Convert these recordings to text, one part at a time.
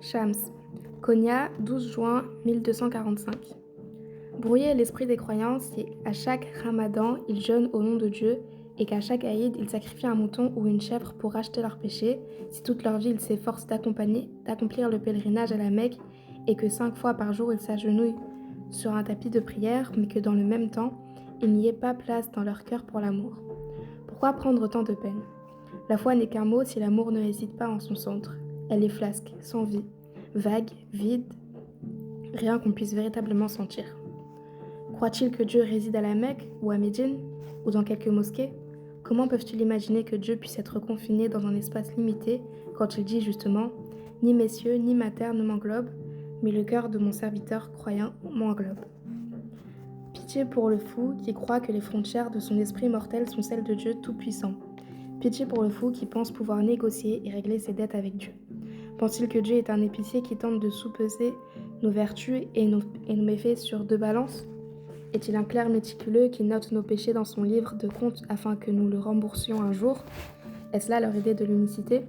Shams, Konya, 12 juin 1245. Brouiller l'esprit des croyants si à chaque ramadan ils jeûnent au nom de Dieu et qu'à chaque Aïd ils sacrifient un mouton ou une chèvre pour racheter leurs péchés, si toute leur vie ils s'efforcent d'accomplir le pèlerinage à la Mecque et que 5 fois par jour ils s'agenouillent sur un tapis de prière, mais que dans le même temps, il n'y ait pas place dans leur cœur pour l'amour. Pourquoi prendre tant de peine? La foi n'est qu'un mot si l'amour ne réside pas en son centre. Elle est flasque, sans vie, vague, vide, rien qu'on puisse véritablement sentir. Croit-il que Dieu réside à la Mecque ou à Médine ou dans quelques mosquées? Comment peuvent-ils imaginer que Dieu puisse être confiné dans un espace limité quand il dit justement « Ni mes cieux ni ma terre ne m'englobent, mais le cœur de mon serviteur croyant m'englobe ». Pitié pour le fou qui croit que les frontières de son esprit mortel sont celles de Dieu Tout-Puissant. Pitié pour le fou qui pense pouvoir négocier et régler ses dettes avec Dieu. Pense-t-il que Dieu est un épicier qui tente de sous-peser nos vertus et nos méfaits sur 2 balances? Est-il un clerc méticuleux qui note nos péchés dans son livre de comptes afin que nous le remboursions un jour? Est-ce là leur idée de l'unicité?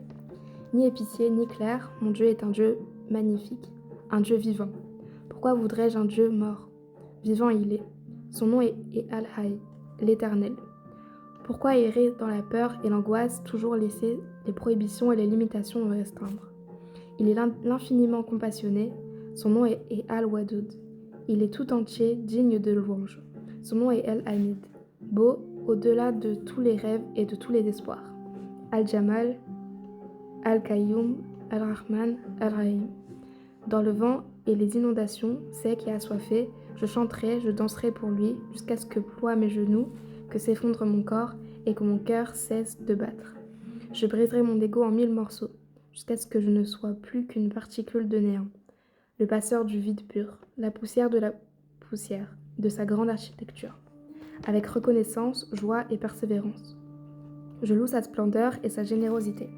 Ni épicier, ni clerc, mon Dieu est un Dieu magnifique, un Dieu vivant. Pourquoi voudrais-je un Dieu mort? Vivant il est. Son nom est Al-Hay, l'Éternel. Pourquoi errer dans la peur et l'angoisse, toujours laisser les prohibitions et les limitations nous restreindre? Il est l'infiniment compassionné, son nom est Al-Wadoud. Il est tout entier digne de louange. Son nom est El-Hamid, beau au-delà de tous les rêves et de tous les espoirs. Al-Jamal, Al-Qayyum, Al-Rahman, Al-Rahim. Dans le vent et les inondations, sec et assoiffé, je chanterai, je danserai pour lui, jusqu'à ce que ploient mes genoux, que s'effondre mon corps et que mon cœur cesse de battre. Je briserai mon ego en 1000 morceaux, jusqu'à ce que je ne sois plus qu'une particule de néant. Le passeur du vide pur, la poussière de la poussière, de sa grande architecture. Avec reconnaissance, joie et persévérance. Je loue sa splendeur et sa générosité.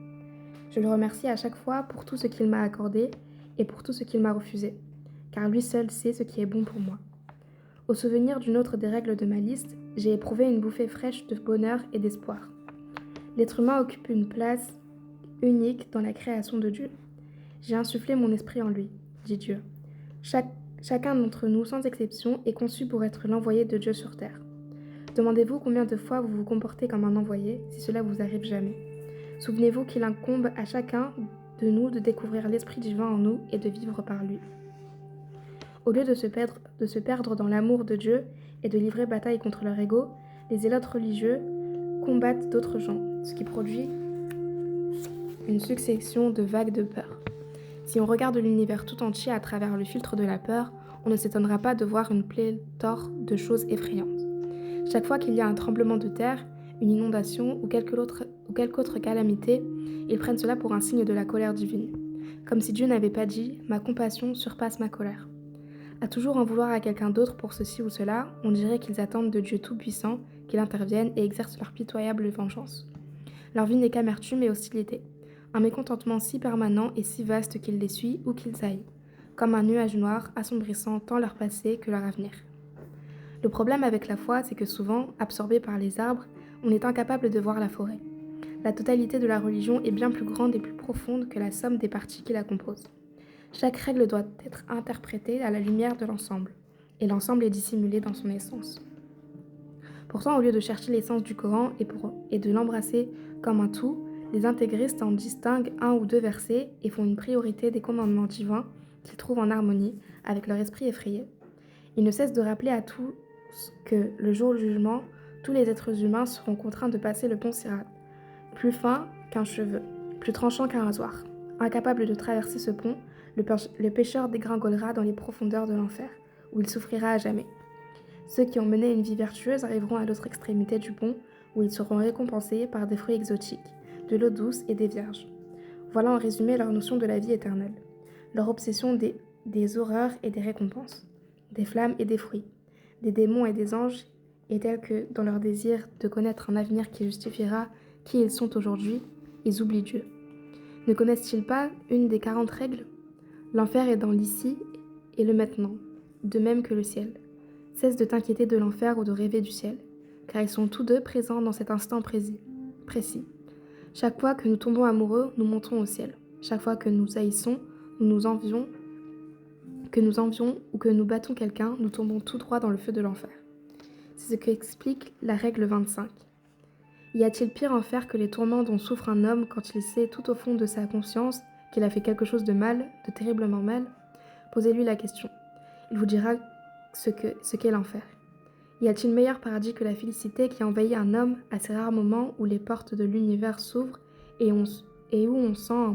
Je le remercie à chaque fois pour tout ce qu'il m'a accordé et pour tout ce qu'il m'a refusé, car lui seul sait ce qui est bon pour moi. Au souvenir d'une autre des règles de ma liste, j'ai éprouvé une bouffée fraîche de bonheur et d'espoir. L'être humain occupe une place unique dans la création de Dieu. J'ai insufflé mon esprit en lui, dit Dieu. Chacun d'entre nous, sans exception, est conçu pour être l'envoyé de Dieu sur terre. Demandez-vous combien de fois vous vous comportez comme un envoyé, si cela vous arrive jamais. Souvenez-vous qu'il incombe à chacun de nous de découvrir l'Esprit divin en nous et de vivre par lui. Au lieu de se perdre dans l'amour de Dieu et de livrer bataille contre leur ego, les zélotes religieux combattent d'autres gens, ce qui produit une succession de vagues de peur. Si on regarde l'univers tout entier à travers le filtre de la peur, on ne s'étonnera pas de voir une pléthore de choses effrayantes. Chaque fois qu'il y a un tremblement de terre, une inondation ou quelque autre calamité, ils prennent cela pour un signe de la colère divine. Comme si Dieu n'avait pas dit « Ma compassion surpasse ma colère ». À toujours en vouloir à quelqu'un d'autre pour ceci ou cela, on dirait qu'ils attendent de Dieu Tout-Puissant qu'il intervienne et exerce leur pitoyable vengeance. Leur vie n'est qu'amertume et hostilité. Un mécontentement si permanent et si vaste qu'il les suit ou qu'ils haït, comme un nuage noir assombrissant tant leur passé que leur avenir. Le problème avec la foi, c'est que souvent, absorbé par les arbres, on est incapable de voir la forêt. La totalité de la religion est bien plus grande et plus profonde que la somme des parties qui la composent. Chaque règle doit être interprétée à la lumière de l'ensemble, et l'ensemble est dissimulé dans son essence. Pourtant, au lieu de chercher l'essence du Coran et de l'embrasser comme un tout, les intégristes en distinguent 1 ou 2 versets et font une priorité des commandements divins qu'ils trouvent en harmonie avec leur esprit effrayé. Ils ne cessent de rappeler à tous que, le jour du jugement, tous les êtres humains seront contraints de passer le pont Sirat, plus fin qu'un cheveu, plus tranchant qu'un rasoir. Incapable de traverser ce pont, le pécheur dégringolera dans les profondeurs de l'enfer, où il souffrira à jamais. Ceux qui ont mené une vie vertueuse arriveront à l'autre extrémité du pont, où ils seront récompensés par des fruits exotiques, de l'eau douce et des vierges. Voilà en résumé leur notion de la vie éternelle, leur obsession des horreurs et des récompenses, des flammes et des fruits, des démons et des anges, est telle que, dans leur désir de connaître un avenir qui justifiera qui ils sont aujourd'hui, ils oublient Dieu. Ne connaissent-ils pas une des 40 règles? L'enfer est dans l'ici et le maintenant, de même que le ciel. Cesse de t'inquiéter de l'enfer ou de rêver du ciel, car ils sont tous deux présents dans cet instant précis. Chaque fois que nous tombons amoureux, nous montons au ciel. Chaque fois que nous haïssons, nous envions, que nous envions ou que nous battons quelqu'un, nous tombons tout droit dans le feu de l'enfer. C'est ce qu'explique la règle 25. Y a-t-il pire enfer que les tourments dont souffre un homme quand il sait tout au fond de sa conscience qu'il a fait quelque chose de mal, de terriblement mal? Posez-lui la question. Il vous dira ce qu'est l'enfer. Y a-t-il meilleur paradis que la félicité qui envahit un homme à ces rares moments où les portes de l'univers s'ouvrent et où on se sent en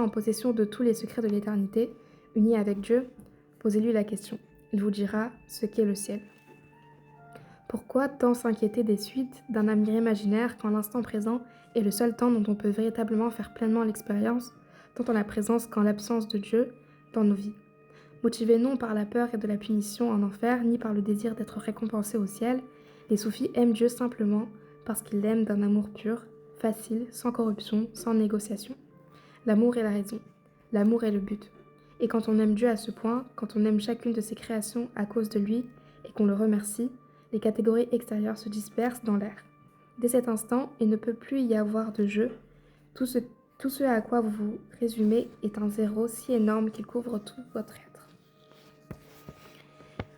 possession de tous les secrets de l'éternité, unis avec Dieu? Posez-lui la question. Il vous dira ce qu'est le ciel. Pourquoi tant s'inquiéter des suites d'un avenir imaginaire quand l'instant présent est le seul temps dont on peut véritablement faire pleinement l'expérience, tant en la présence qu'en l'absence de Dieu dans nos vies? Motivés non par la peur et de la punition en enfer, ni par le désir d'être récompensés au ciel, les soufis aiment Dieu simplement parce qu'ils l'aiment d'un amour pur, facile, sans corruption, sans négociation. L'amour est la raison, l'amour est le but. Et quand on aime Dieu à ce point, quand on aime chacune de ses créations à cause de lui et qu'on le remercie, les catégories extérieures se dispersent dans l'air. Dès cet instant, il ne peut plus y avoir de jeu. Tout ce à quoi vous vous résumez est un zéro si énorme qu'il couvre tout votre être.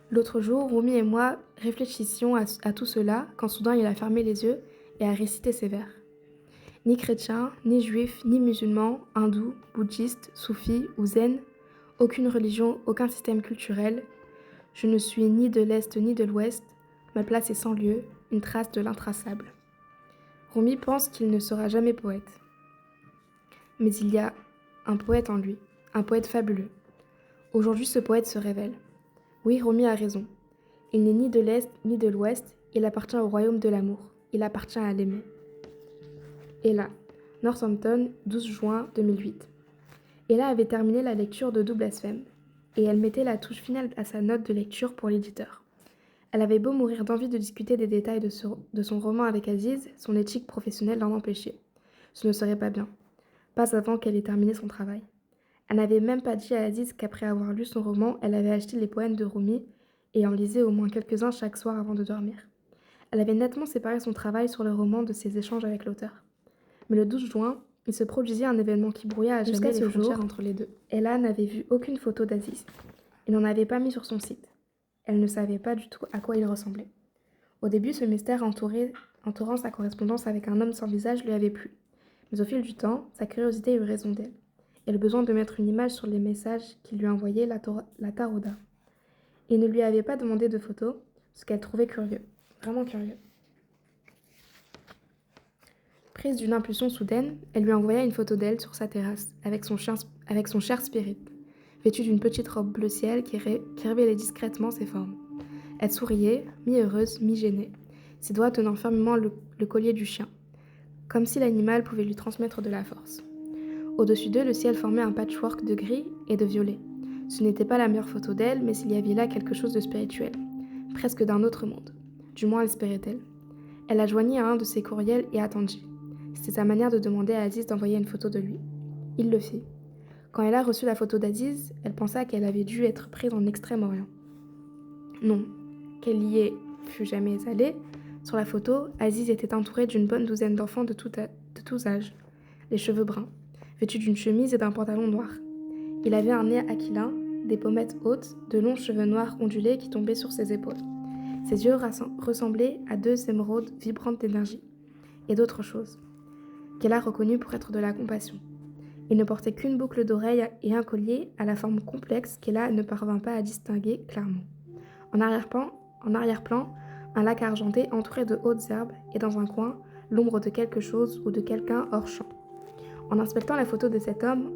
L'autre jour, Rumi et moi réfléchissions à tout cela quand soudain il a fermé les yeux et a récité ces vers. Ni chrétien, ni juif, ni musulman, hindou, bouddhiste, soufi ou zen, aucune religion, aucun système culturel. Je ne suis ni de l'Est ni de l'Ouest, ma place est sans lieu, une trace de l'intraçable. Rumi pense qu'il ne sera jamais poète. Mais il y a un poète en lui, un poète fabuleux. Aujourd'hui, ce poète se révèle. Oui, Rumi a raison. Il n'est ni de l'Est ni de l'Ouest, il appartient au royaume de l'amour, il appartient à l'aimer. Ella, Northampton, 12 juin 2008. Ella avait terminé la lecture de Doux Blasphème, et elle mettait la touche finale à sa note de lecture pour l'éditeur. Elle avait beau mourir d'envie de discuter des détails de son roman avec Aziz, son éthique professionnelle l'en empêchait. Ce ne serait pas bien. Pas avant qu'elle ait terminé son travail. Elle n'avait même pas dit à Aziz qu'après avoir lu son roman, elle avait acheté les poèmes de Rumi et en lisait au moins quelques-uns chaque soir avant de dormir. Elle avait nettement séparé son travail sur le roman de ses échanges avec l'auteur. Mais le 12 juin, il se produisit un événement qui brouilla à jamais les frontières entre les deux. Ella n'avait vu aucune photo d'Aziz. Il n'en avait pas mis sur son site. Elle ne savait pas du tout à quoi il ressemblait. Au début, ce mystère entourant sa correspondance avec un homme sans visage lui avait plu. Mais au fil du temps, sa curiosité eut raison d'elle. Et le besoin de mettre une image sur les messages qu'il lui envoyait la tarauda. Il ne lui avait pas demandé de photos, ce qu'elle trouvait curieux, vraiment curieux. Prise d'une impulsion soudaine, elle lui envoya une photo d'elle sur sa terrasse, avec son cher Spirit, vêtue d'une petite robe bleu ciel qui révélait discrètement ses formes. Elle souriait, mi-heureuse, mi-gênée, ses doigts tenant fermement le collier du chien, comme si l'animal pouvait lui transmettre de la force. Au-dessus d'eux, le ciel formait un patchwork de gris et de violet. Ce n'était pas la meilleure photo d'elle, mais il y avait là quelque chose de spirituel, presque d'un autre monde. Du moins l'espérait-elle. Elle la joignit à un de ses courriels et attendit. C'était sa manière de demander à Aziz d'envoyer une photo de lui. Il le fit. Quand elle a reçu la photo d'Aziz, elle pensa qu'elle avait dû être prise en Extrême-Orient. Non, qu'elle y fût jamais allée. Sur la photo, Aziz était entouré d'une bonne douzaine d'enfants de tous âges, les cheveux bruns, vêtu d'une chemise et d'un pantalon noir. Il avait un nez aquilin, des pommettes hautes, de longs cheveux noirs ondulés qui tombaient sur ses épaules. Ses yeux ressemblaient à deux émeraudes vibrantes d'énergie, et d'autres choses, qu'elle a reconnues pour être de la compassion. Il ne portait qu'une boucle d'oreille et un collier à la forme complexe qu'Ella ne parvint pas à distinguer clairement. En arrière-plan, un lac argenté entouré de hautes herbes, et dans un coin, l'ombre de quelque chose ou de quelqu'un hors champ. En inspectant la photo de cet homme,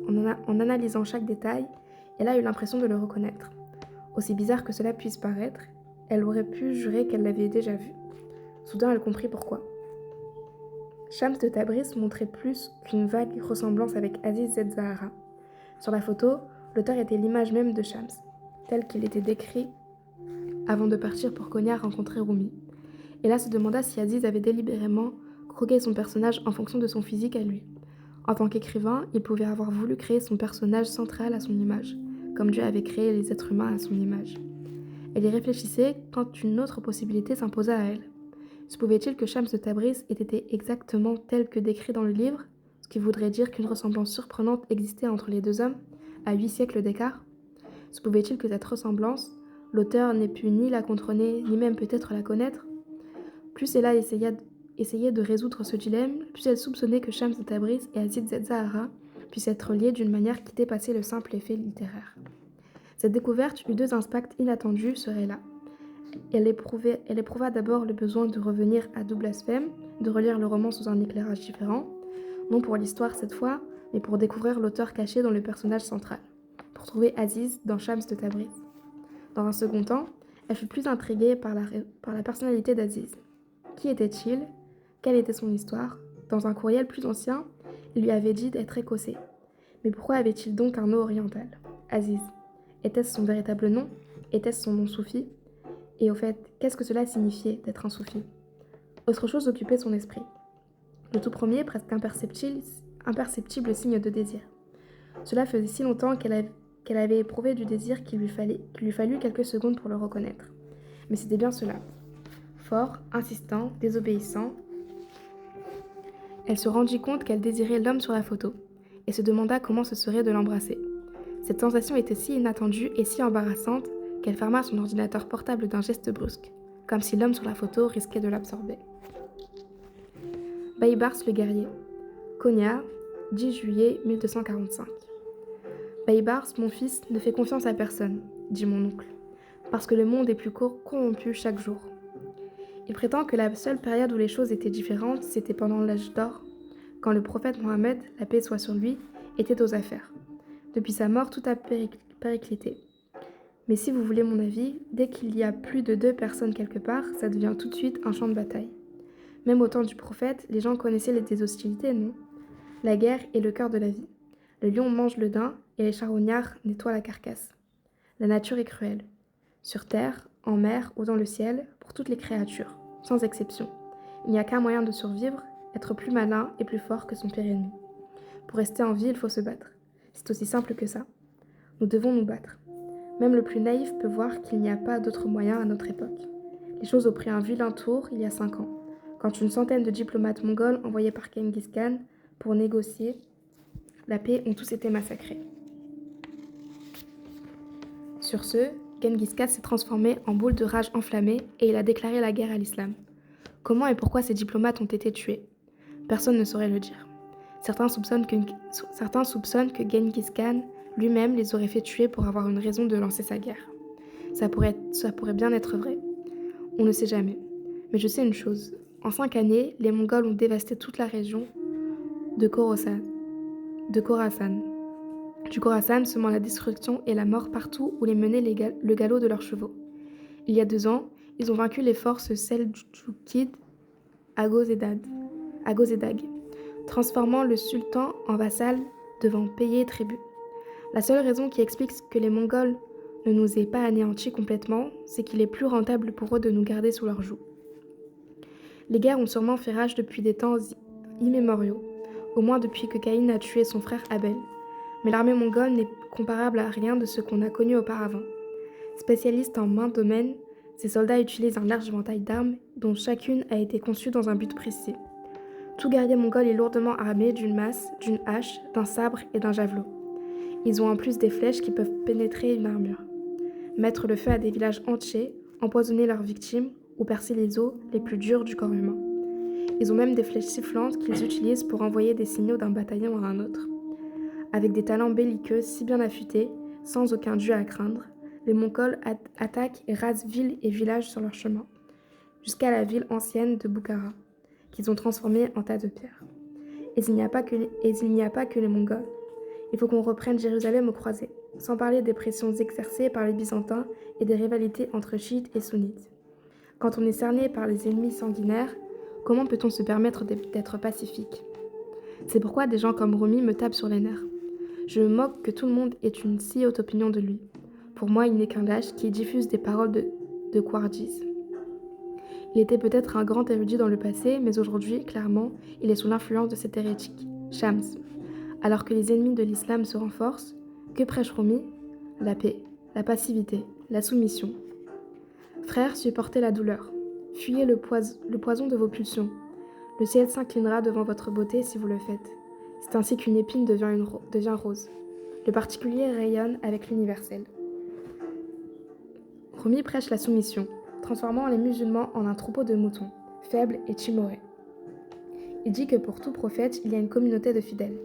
en analysant chaque détail, elle a eu l'impression de le reconnaître. Aussi bizarre que cela puisse paraître, elle aurait pu jurer qu'elle l'avait déjà vu. Soudain, elle comprit pourquoi. Shams de Tabriz montrait plus qu'une vague ressemblance avec Aziz Zahara. Sur la photo, l'auteur était l'image même de Shams, tel qu'il était décrit avant de partir pour Konya rencontrer Rumi. Ella se demanda si Aziz avait délibérément croqué son personnage en fonction de son physique à lui. En tant qu'écrivain, il pouvait avoir voulu créer son personnage central à son image, comme Dieu avait créé les êtres humains à son image. Elle y réfléchissait quand une autre possibilité s'imposa à elle. Se pouvait-il que Shams de Tabriz ait été exactement tel que décrit dans le livre, ce qui voudrait dire qu'une ressemblance surprenante existait entre les deux hommes, à 8 siècles d'écart. Se pouvait-il que cette ressemblance, l'auteur n'ait pu ni la contrôler, ni même peut-être la connaître? Plus Ella essayait de résoudre ce dilemme, plus elle soupçonnait que Shams de Tabriz et Aziz Zahara puissent être liés d'une manière qui dépassait le simple effet littéraire. Cette découverte eut deux impacts inattendus sur Ella. Elle éprouva d'abord le besoin de revenir à double blasphème, de relire le roman sous un éclairage différent, non pour l'histoire cette fois, mais pour découvrir l'auteur caché dans le personnage central, pour trouver Aziz dans Shams de Tabriz. Dans un second temps, elle fut plus intriguée par la personnalité d'Aziz. Qui était-il? Quelle était son histoire? Dans un courriel plus ancien, il lui avait dit d'être écossais. Mais pourquoi avait-il donc un nom oriental? Aziz. Était-ce son véritable nom? Était-ce son nom soufi? Et au fait, qu'est-ce que cela signifiait d'être un soufi? Autre chose occupait son esprit. Le tout premier, presque imperceptible signe de désir. Cela faisait si longtemps qu'elle avait éprouvé du désir qu'il lui fallut quelques secondes pour le reconnaître. Mais c'était bien cela. Fort, insistant, désobéissant, elle se rendit compte qu'elle désirait l'homme sur la photo, et se demanda comment ce serait de l'embrasser. Cette sensation était si inattendue et si embarrassante qu'elle ferma son ordinateur portable d'un geste brusque, comme si l'homme sur la photo risquait de l'absorber. Baybars le guerrier. Konya, 10 juillet 1245. Baybars, mon fils, ne fait confiance à personne, dit mon oncle, parce que le monde est plus corrompu chaque jour. Il prétend que la seule période où les choses étaient différentes, c'était pendant l'âge d'or, quand le prophète Mohammed, la paix soit sur lui, était aux affaires. Depuis sa mort, tout a périclité. Mais si vous voulez mon avis, dès qu'il y a plus de 2 personnes quelque part, ça devient tout de suite un champ de bataille. Même au temps du prophète, les gens connaissaient des hostilités, non? La guerre est le cœur de la vie. Le lion mange le daim et les charognards nettoient la carcasse. La nature est cruelle. Sur terre, en mer ou dans le ciel, pour toutes les créatures, sans exception. Il n'y a qu'un moyen de survivre, être plus malin et plus fort que son pire ennemi. Pour rester en vie, il faut se battre. C'est aussi simple que ça. Nous devons nous battre. Même le plus naïf peut voir qu'il n'y a pas d'autre moyen à notre époque. Les choses ont pris un vilain tour il y a 5 ans, quand une centaine de diplomates mongols envoyés par Genghis Khan pour négocier la paix ont tous été massacrés. Sur ce, Genghis Khan s'est transformé en boule de rage enflammée et il a déclaré la guerre à l'islam. Comment et pourquoi ces diplomates ont été tués? Personne ne saurait le dire. Certains soupçonnent que Genghis Khan lui-même les aurait fait tuer pour avoir une raison de lancer sa guerre. Ça pourrait bien être vrai. On ne sait jamais. Mais je sais une chose. En 5 années, les Mongols ont dévasté toute la région de Khorasan, semant la destruction et la mort partout où les menait le galop de leurs chevaux. Il y a 2 ans, ils ont vaincu les forces seldjoukides à Gozedag, transformant le sultan en vassal devant payer tribut. La seule raison qui explique que les Mongols ne nous aient pas anéantis complètement, c'est qu'il est plus rentable pour eux de nous garder sous leur joug. Les guerres ont sûrement fait rage depuis des temps immémoriaux, au moins depuis que Caïn a tué son frère Abel. Mais l'armée mongole n'est comparable à rien de ce qu'on a connu auparavant. Spécialistes en maints domaines, ces soldats utilisent un large éventail d'armes dont chacune a été conçue dans un but précis. Tout guerrier mongol est lourdement armé d'une masse, d'une hache, d'un sabre et d'un javelot. Ils ont en plus des flèches qui peuvent pénétrer une armure, mettre le feu à des villages entiers, empoisonner leurs victimes ou percer les os les plus durs du corps humain. Ils ont même des flèches sifflantes qu'ils utilisent pour envoyer des signaux d'un bataillon à un autre. Avec des talents belliqueux si bien affûtés, sans aucun dieu à craindre, les Mongols attaquent et rasent villes et villages sur leur chemin, jusqu'à la ville ancienne de Bukhara, qu'ils ont transformée en tas de pierres. Et il n'y a pas que les Mongols. Il faut qu'on reprenne Jérusalem aux croisés, sans parler des pressions exercées par les Byzantins et des rivalités entre chiites et sunnites. Quand on est cerné par les ennemis sanguinaires, comment peut-on se permettre d'être pacifique? C'est pourquoi des gens comme Rumi me tapent sur les nerfs. Je me moque que tout le monde ait une si haute opinion de lui. Pour moi, il n'est qu'un lâche qui diffuse des paroles de couardise. Il était peut-être un grand érudit dans le passé, mais aujourd'hui, clairement, il est sous l'influence de cet hérétique, Shams. Alors que les ennemis de l'islam se renforcent, que prêche Rumi? La paix, la passivité, la soumission. Frères, supportez la douleur. Fuyez le poison de vos pulsions. Le ciel s'inclinera devant votre beauté si vous le faites. C'est ainsi qu'une épine devient rose. Le particulier rayonne avec l'universel. Rumi prêche la soumission, transformant les musulmans en un troupeau de moutons, faibles et timorés. Il dit que pour tout prophète, il y a une communauté de fidèles,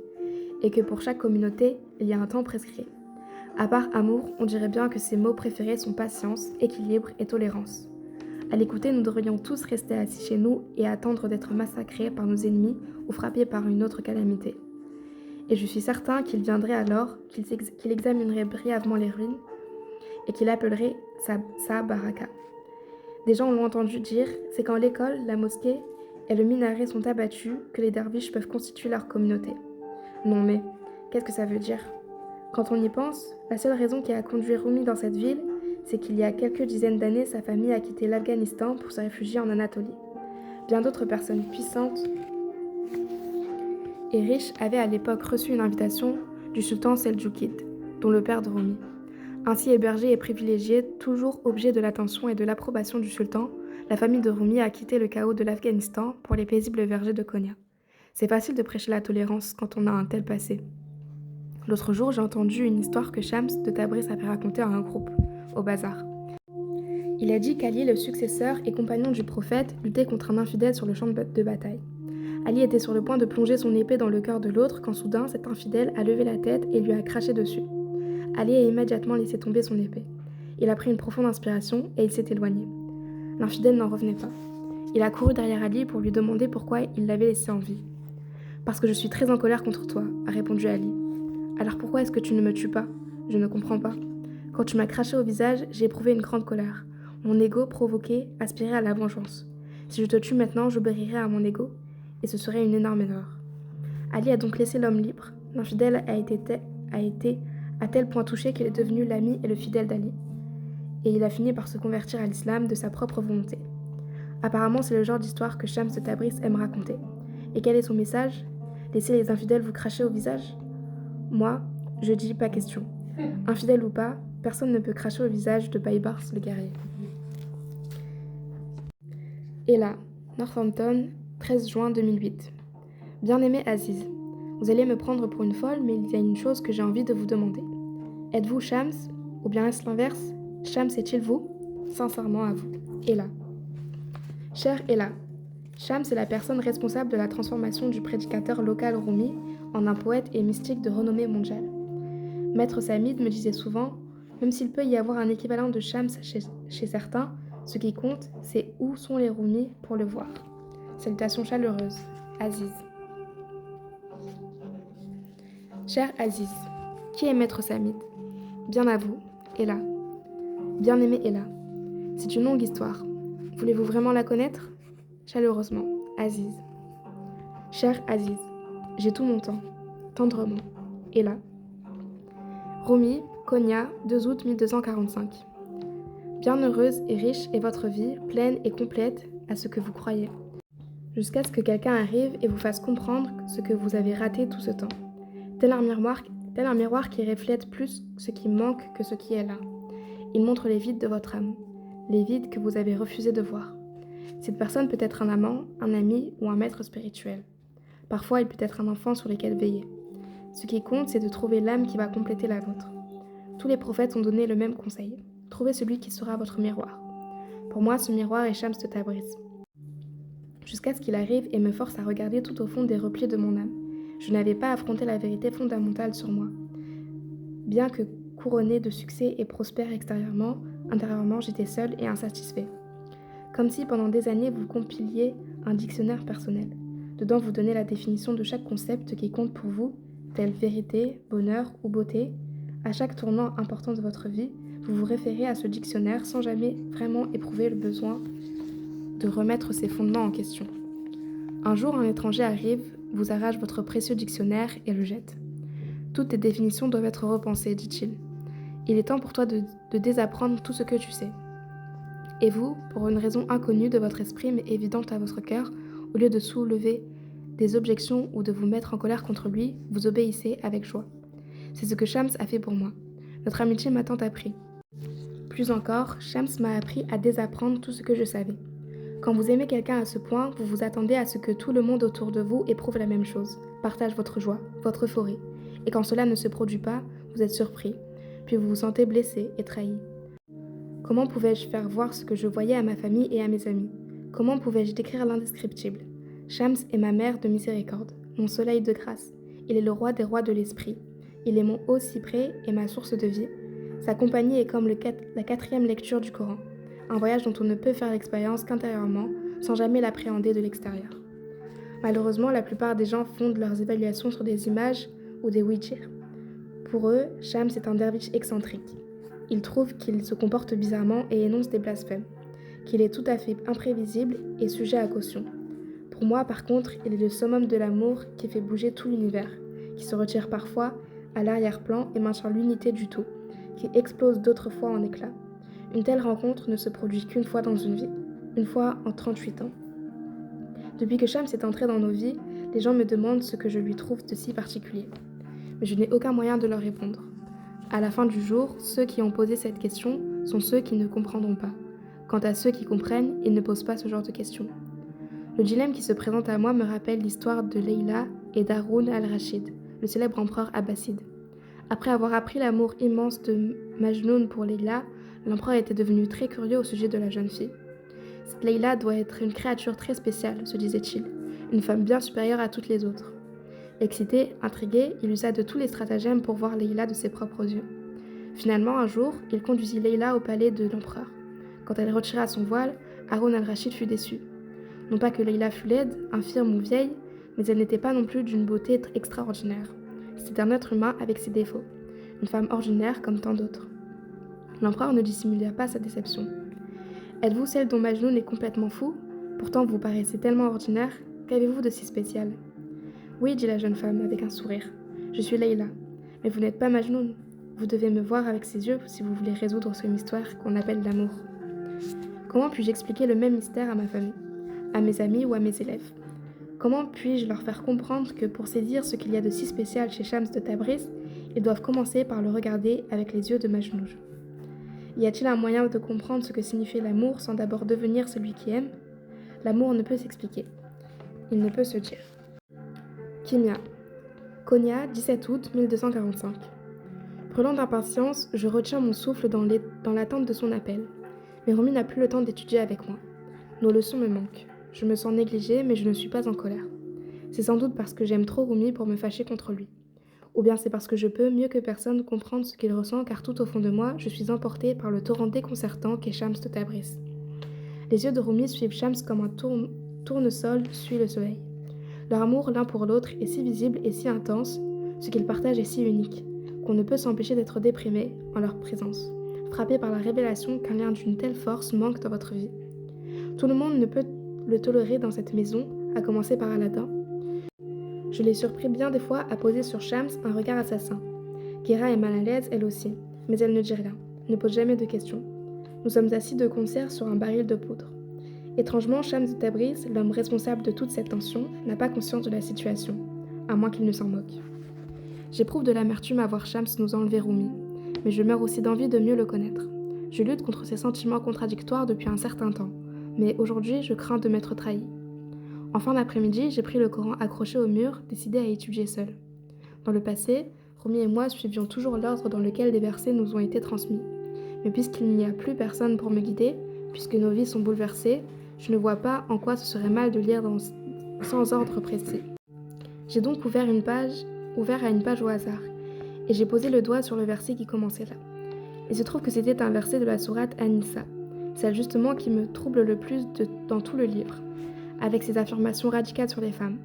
et que pour chaque communauté, il y a un temps prescrit. À part amour, on dirait bien que ses mots préférés sont patience, équilibre et tolérance. À l'écouter, nous devrions tous rester assis chez nous et attendre d'être massacrés par nos ennemis ou frappés par une autre calamité. Et je suis certain qu'il viendrait alors, qu'il examinerait brièvement les ruines et qu'il appellerait sa baraka. Des gens l'ont entendu dire, c'est quand l'école, la mosquée et le minaret sont abattus que les derviches peuvent constituer leur communauté. Non mais, qu'est-ce que ça veut dire ? Quand on y pense, la seule raison qui a conduit Rumi dans cette ville, c'est qu'il y a quelques dizaines d'années, sa famille a quitté l'Afghanistan pour se réfugier en Anatolie. Bien d'autres personnes puissantes et riches avaient à l'époque reçu une invitation du sultan Seldjoukide, dont le père de Rumi. Ainsi hébergée et privilégiée, toujours objet de l'attention et de l'approbation du sultan, la famille de Rumi a quitté le chaos de l'Afghanistan pour les paisibles vergers de Konya. C'est facile de prêcher la tolérance quand on a un tel passé. L'autre jour, j'ai entendu une histoire que Shams de Tabriz avait racontée à un groupe, au bazar. Il a dit qu'Ali, le successeur et compagnon du prophète, luttait contre un infidèle sur le champ de bataille. Ali était sur le point de plonger son épée dans le cœur de l'autre quand soudain cet infidèle a levé la tête et lui a craché dessus. Ali a immédiatement laissé tomber son épée. Il a pris une profonde inspiration et il s'est éloigné. L'infidèle n'en revenait pas. Il a couru derrière Ali pour lui demander pourquoi il l'avait laissé en vie. « Parce que je suis très en colère contre toi », a répondu Ali. « Alors pourquoi est-ce que tu ne me tues pas ? Je ne comprends pas. Quand tu m'as craché au visage, j'ai éprouvé une grande colère. Mon ego provoqué aspirait à la vengeance. Si je te tue maintenant, j'obéirai à mon ego, et ce serait une énorme erreur. » Ali a donc laissé l'homme libre. L'infidèle a été à tel point touché qu'il est devenu l'ami et le fidèle d'Ali. Et il a fini par se convertir à l'islam de sa propre volonté. Apparemment, c'est le genre d'histoire que Shams de Tabriz aime raconter. Et quel est son message ? Laissez les infidèles vous cracher au visage ? Moi, je dis pas question. Infidèle ou pas, personne ne peut cracher au visage de Baybars le guerrier. Et là, Northampton, 13 juin 2008. Bien-aimé Aziz, vous allez me prendre pour une folle, mais il y a une chose que j'ai envie de vous demander. Êtes-vous Shams, ou bien est-ce l'inverse ? Shams est-il vous ? Sincèrement à vous. Ella. Cher Ella, Shams est la personne responsable de la transformation du prédicateur local Rumi en un poète et mystique de renommée mondiale. Maître Samid me disait souvent, même s'il peut y avoir un équivalent de Shams chez certains, ce qui compte, c'est où sont les Rumi pour le voir. Salutations chaleureuses, Aziz. Cher Aziz, qui est Maître Samid ? Bien à vous, Ella. Bien-aimée Ella. C'est une longue histoire. Voulez-vous vraiment la connaître ? Chaleureusement, Aziz. Cher Aziz, j'ai tout mon temps. Tendrement, Ella. Rumi, Konya, 2 août 1245. Bienheureuse et riche est votre vie, pleine et complète à ce que vous croyez, jusqu'à ce que quelqu'un arrive et vous fasse comprendre ce que vous avez raté tout ce temps. Tel un miroir qui reflète plus ce qui manque que ce qui est là. Il montre les vides de votre âme, les vides que vous avez refusé de voir. Cette personne peut être un amant, un ami ou un maître spirituel. Parfois, il peut être un enfant sur lequel veiller. Ce qui compte, c'est de trouver l'âme qui va compléter la vôtre. Tous les prophètes ont donné le même conseil. Trouvez celui qui sera votre miroir. Pour moi, ce miroir est Shams de Tabriz. Jusqu'à ce qu'il arrive et me force à regarder tout au fond des replis de mon âme. Je n'avais pas affronté la vérité fondamentale sur moi. Bien que couronné de succès et prospère extérieurement, intérieurement, j'étais seul et insatisfait. Comme si pendant des années vous compiliez un dictionnaire personnel. Dedans, vous donnez la définition de chaque concept qui compte pour vous, tel vérité, bonheur ou beauté. À chaque tournant important de votre vie, vous vous référez à ce dictionnaire sans jamais vraiment éprouver le besoin de remettre ses fondements en question. Un jour, un étranger arrive, vous arrache votre précieux dictionnaire et le jette. Toutes tes définitions doivent être repensées, dit-il. Il est temps pour toi de désapprendre tout ce que tu sais. Et vous, pour une raison inconnue de votre esprit mais évidente à votre cœur, au lieu de soulever des objections ou de vous mettre en colère contre lui, vous obéissez avec joie. C'est ce que Shams a fait pour moi. Notre amitié m'a tant appris. Plus encore, Shams m'a appris à désapprendre tout ce que je savais. Quand vous aimez quelqu'un à ce point, vous vous attendez à ce que tout le monde autour de vous éprouve la même chose. partage votre joie, votre euphorie. Et quand cela ne se produit pas, vous êtes surpris, puis vous vous sentez blessé et trahi. Comment pouvais-je faire voir ce que je voyais à ma famille et à mes amis? Comment pouvais-je décrire l'indescriptible? Shams est ma mère de miséricorde, mon soleil de grâce. Il est le roi des rois de l'esprit. Il est mon haut cyprès et ma source de vie. Sa compagnie est comme la quatrième lecture du Coran, un voyage dont on ne peut faire l'expérience qu'intérieurement, sans jamais l'appréhender de l'extérieur. Malheureusement, la plupart des gens fondent leurs évaluations sur des images ou des widgets. Pour eux, Shams est un derviche excentrique. Ils trouvent qu'il se comporte bizarrement et énonce des blasphèmes, qu'il est tout à fait imprévisible et sujet à caution. Pour moi, par contre, il est le summum de l'amour qui fait bouger tout l'univers, qui se retire parfois à l'arrière-plan et maintient l'unité du tout, qui explose d'autres fois en éclats. Une telle rencontre ne se produit qu'une fois dans une vie, une fois en 38 ans. Depuis que Shams est entré dans nos vies, les gens me demandent ce que je lui trouve de si particulier. Mais je n'ai aucun moyen de leur répondre. À la fin du jour, ceux qui ont posé cette question sont ceux qui ne comprendront pas. Quant à ceux qui comprennent, ils ne posent pas ce genre de questions. Le dilemme qui se présente à moi me rappelle l'histoire de Leïla et d'Haroun al-Rachid, le célèbre empereur abbasside. Après avoir appris l'amour immense de Majnoun pour Leïla, l'empereur était devenu très curieux au sujet de la jeune fille. Cette Leïla doit être une créature très spéciale, se disait-il, une femme bien supérieure à toutes les autres. Excité, intrigué, il usa de tous les stratagèmes pour voir Leïla de ses propres yeux. Finalement, un jour, il conduisit Leïla au palais de l'empereur. Quand elle retira son voile, Haroun al-Rachid fut déçu. Non pas que Leïla fût laide, infirme ou vieille, mais elle n'était pas non plus d'une beauté extraordinaire. C'était un être humain avec ses défauts, une femme ordinaire comme tant d'autres. L'empereur ne dissimula pas sa déception. « Êtes-vous celle dont Majnoun est complètement fou? Pourtant vous paraissez tellement ordinaire, qu'avez-vous de si spécial ?» « Oui, dit la jeune femme avec un sourire. Je suis Leïla. Mais vous n'êtes pas Majnoun. Vous devez me voir avec ses yeux si vous voulez résoudre ce mystère qu'on appelle l'amour. » Comment puis-je expliquer le même mystère à ma famille, à mes amis ou à mes élèves? Comment puis-je leur faire comprendre que pour saisir ce qu'il y a de si spécial chez Shams de Tabriz, ils doivent commencer par le regarder avec les yeux de Majnoun? Y a-t-il un moyen de comprendre ce que signifie l'amour sans d'abord devenir celui qui aime? L'amour ne peut s'expliquer. Il ne peut se dire. Kimia. Konya, 17 août 1245. Brûlant d'impatience, je retiens mon souffle dans l'attente de son appel. Mais Rumi n'a plus le temps d'étudier avec moi. Nos leçons me manquent. Je me sens négligée, mais je ne suis pas en colère. C'est sans doute parce que j'aime trop Rumi pour me fâcher contre lui. Ou bien c'est parce que je peux, mieux que personne, comprendre ce qu'il ressent, car tout au fond de moi, je suis emportée par le torrent déconcertant qu'est Shams de Tabriz. Les yeux de Rumi suivent Shams comme un tournesol suit le soleil. Leur amour l'un pour l'autre est si visible et si intense, ce qu'ils partagent est si unique, qu'on ne peut s'empêcher d'être déprimé en leur présence, frappé par la révélation qu'un lien d'une telle force manque dans votre vie. Tout le monde ne peut le tolérer dans cette maison, à commencer par Aladdin. Je l'ai surpris bien des fois à poser sur Shams un regard assassin. Kira est mal à l'aise, elle aussi, mais elle ne dit rien, ne pose jamais de questions. Nous sommes assis de concert sur un baril de poudre. Étrangement, Shams de Tabriz, l'homme responsable de toute cette tension, n'a pas conscience de la situation, à moins qu'il ne s'en moque. J'éprouve de l'amertume à voir Shams nous enlever Rumi, mais je meurs aussi d'envie de mieux le connaître. Je lutte contre ces sentiments contradictoires depuis un certain temps, mais aujourd'hui, je crains de m'être trahi. En fin d'après-midi, j'ai pris le Coran accroché au mur, décidé à étudier seul. Dans le passé, Rumi et moi suivions toujours l'ordre dans lequel des versets nous ont été transmis. Mais puisqu'il n'y a plus personne pour me guider, puisque nos vies sont bouleversées, je ne vois pas en quoi ce serait mal de lire sans ordre précis. J'ai donc ouvert à une page au hasard, et j'ai posé le doigt sur le verset qui commençait là. Il se trouve que c'était un verset de la sourate An-Nisa, celle justement qui me trouble le plus dans tout le livre, avec ses affirmations radicales sur les femmes.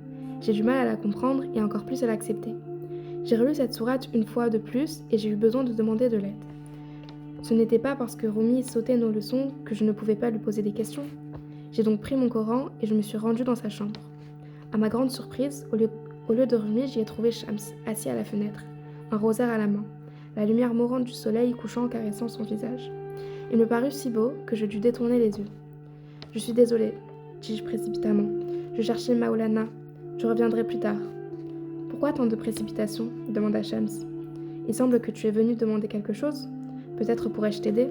J'ai du mal à la comprendre et encore plus à l'accepter. J'ai relu cette sourate une fois de plus et j'ai eu besoin de demander de l'aide. Ce n'était pas parce que Rumi sautait nos leçons que je ne pouvais pas lui poser des questions. J'ai donc pris mon Coran et je me suis rendue dans sa chambre. À ma grande surprise, au lieu de Rumi, j'y ai trouvé Shams, assis à la fenêtre, un rosaire à la main, la lumière mourante du soleil couchant caressant son visage. Il me parut si beau que je dus détourner les yeux. « Je suis désolée, dis-je précipitamment. Je cherchais Maulana. Je reviendrai plus tard. »« Pourquoi tant de précipitation ?» demanda Shams. « Il semble que tu es venu demander quelque chose. Peut-être pourrais-je t'aider ?»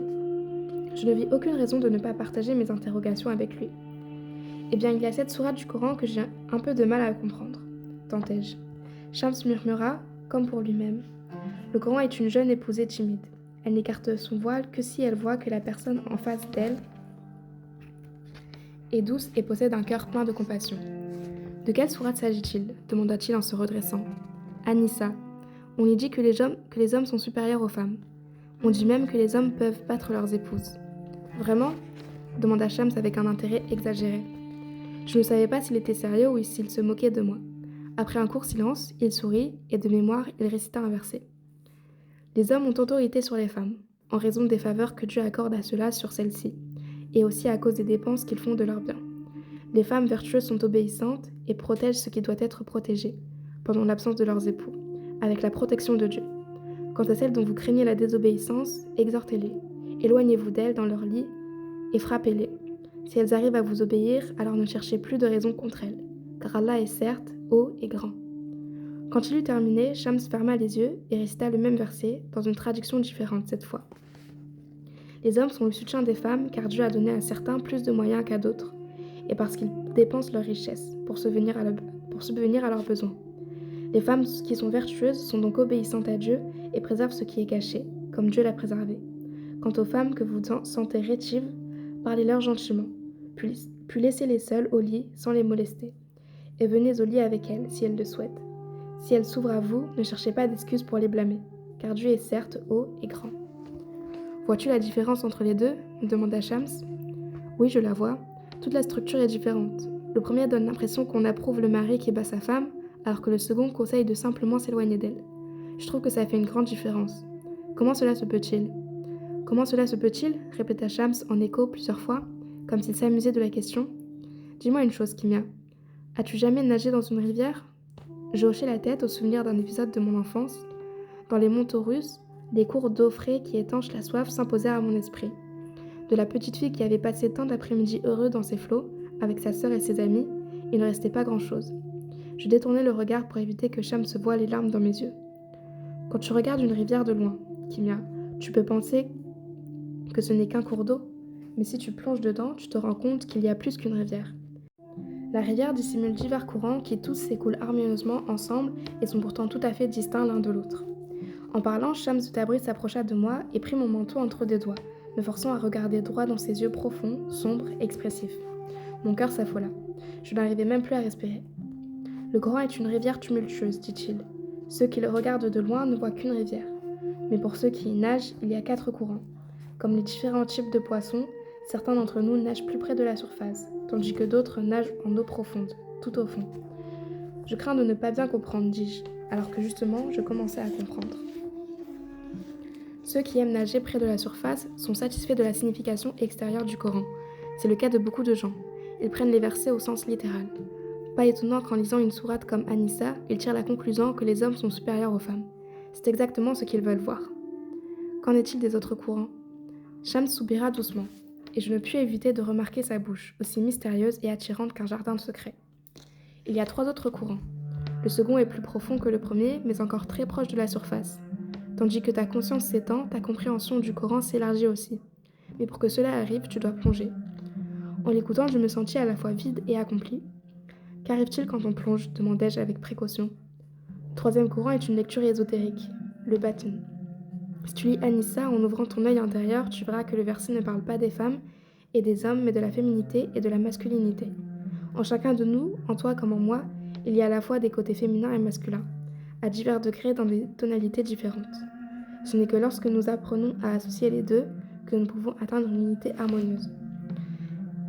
Je ne vis aucune raison de ne pas partager mes interrogations avec lui. « Eh bien, il y a cette sourate du Coran que j'ai un peu de mal à comprendre, tentai-je. Shams murmura, comme pour lui-même. Le Coran est une jeune épousée timide. Elle n'écarte son voile que si elle voit que la personne en face d'elle est douce et possède un cœur plein de compassion. De quelle sourate s'agit-il demanda-t-il en se redressant. Anissa. On y dit que les hommes sont supérieurs aux femmes. On dit même que les hommes peuvent battre leurs épouses. Vraiment demanda Shams avec un intérêt exagéré. Je ne savais pas s'il était sérieux ou s'il se moquait de moi. Après un court silence, il sourit et de mémoire, il récita un verset. Les hommes ont autorité sur les femmes, en raison des faveurs que Dieu accorde à ceux-là sur celles-ci, et aussi à cause des dépenses qu'ils font de leurs biens. Les femmes vertueuses sont obéissantes et protègent ce qui doit être protégé, pendant l'absence de leurs époux, avec la protection de Dieu. Quant à celles dont vous craignez la désobéissance, exhortez-les, éloignez-vous d'elles dans leur lit et frappez-les. Si elles arrivent à vous obéir, alors ne cherchez plus de raison contre elles, car Allah est certes haut et grand. Quand il eut terminé, Shams ferma les yeux et récita le même verset, dans une traduction différente cette fois. Les hommes sont le soutien des femmes, car Dieu a donné à certains plus de moyens qu'à d'autres, et parce qu'ils dépensent leur richesse pour subvenir à leurs besoins. Les femmes qui sont vertueuses sont donc obéissantes à Dieu et préservent ce qui est caché, comme Dieu l'a préservé. Quant aux femmes que vous sentez rétives, parlez-leur gentiment, puis laissez-les seules au lit sans les molester, et venez au lit avec elles si elles le souhaitent. Si elles s'ouvrent à vous, ne cherchez pas d'excuses pour les blâmer, car Dieu est certes haut et grand. Vois-tu la différence entre les deux demanda Shams. Oui, je la vois. Toute la structure est différente. Le premier donne l'impression qu'on approuve le mari qui bat sa femme, alors que le second conseille de simplement s'éloigner d'elle. Je trouve que ça fait une grande différence. Comment cela se peut-il ? Comment cela se peut-il ? Répéta Shams en écho plusieurs fois, comme s'il s'amusait de la question. Dis-moi une chose, Kimia. As-tu jamais nagé dans une rivière ? Je hochai la tête au souvenir d'un épisode de mon enfance. Dans les monts Taurus, des cours d'eau frais qui étanchent la soif s'imposèrent à mon esprit. De la petite fille qui avait passé tant d'après-midi heureux dans ses flots, avec sa sœur et ses amis, il ne restait pas grand-chose. Je détournai le regard pour éviter que Shams se voie les larmes dans mes yeux. Quand tu regardes une rivière de loin, Kimia, tu peux penser que ce n'est qu'un cours d'eau, mais si tu plonges dedans, tu te rends compte qu'il y a plus qu'une rivière. La rivière dissimule divers courants qui tous s'écoulent harmonieusement ensemble et sont pourtant tout à fait distincts l'un de l'autre. En parlant, Shams de Tabriz s'approcha de moi et prit mon manteau entre des doigts, me forçant à regarder droit dans ses yeux profonds, sombres, expressifs. Mon cœur s'affola. Je n'arrivais même plus à respirer. Le Coran est une rivière tumultueuse, dit-il. Ceux qui le regardent de loin ne voient qu'une rivière. Mais pour ceux qui y nagent, il y a 4 courants. Comme les différents types de poissons, certains d'entre nous nagent plus près de la surface, tandis que d'autres nagent en eau profonde, tout au fond. Je crains de ne pas bien comprendre, dis-je, alors que justement, je commençais à comprendre. Ceux qui aiment nager près de la surface sont satisfaits de la signification extérieure du Coran. C'est le cas de beaucoup de gens. Ils prennent les versets au sens littéral. Pas étonnant qu'en lisant une sourate comme Anissa, ils tirent la conclusion que les hommes sont supérieurs aux femmes. C'est exactement ce qu'ils veulent voir. Qu'en est-il des autres courants ? Shams soupira doucement, et je ne pus éviter de remarquer sa bouche, aussi mystérieuse et attirante qu'un jardin secret. Il y a 3 autres courants. Le second est plus profond que le premier, mais encore très proche de la surface. Tandis que ta conscience s'étend, ta compréhension du Coran s'élargit aussi. Mais pour que cela arrive, tu dois plonger. En l'écoutant, je me sentis à la fois vide et accompli. Qu'arrive-t-il quand on plonge ? Demandai-je avec précaution. Le troisième courant est une lecture ésotérique, le batin. Si tu lis Anissa en ouvrant ton œil intérieur, tu verras que le verset ne parle pas des femmes et des hommes, mais de la féminité et de la masculinité. En chacun de nous, en toi comme en moi, il y a à la fois des côtés féminins et masculins, à divers degrés dans des tonalités différentes. Ce n'est que lorsque nous apprenons à associer les deux que nous pouvons atteindre une unité harmonieuse.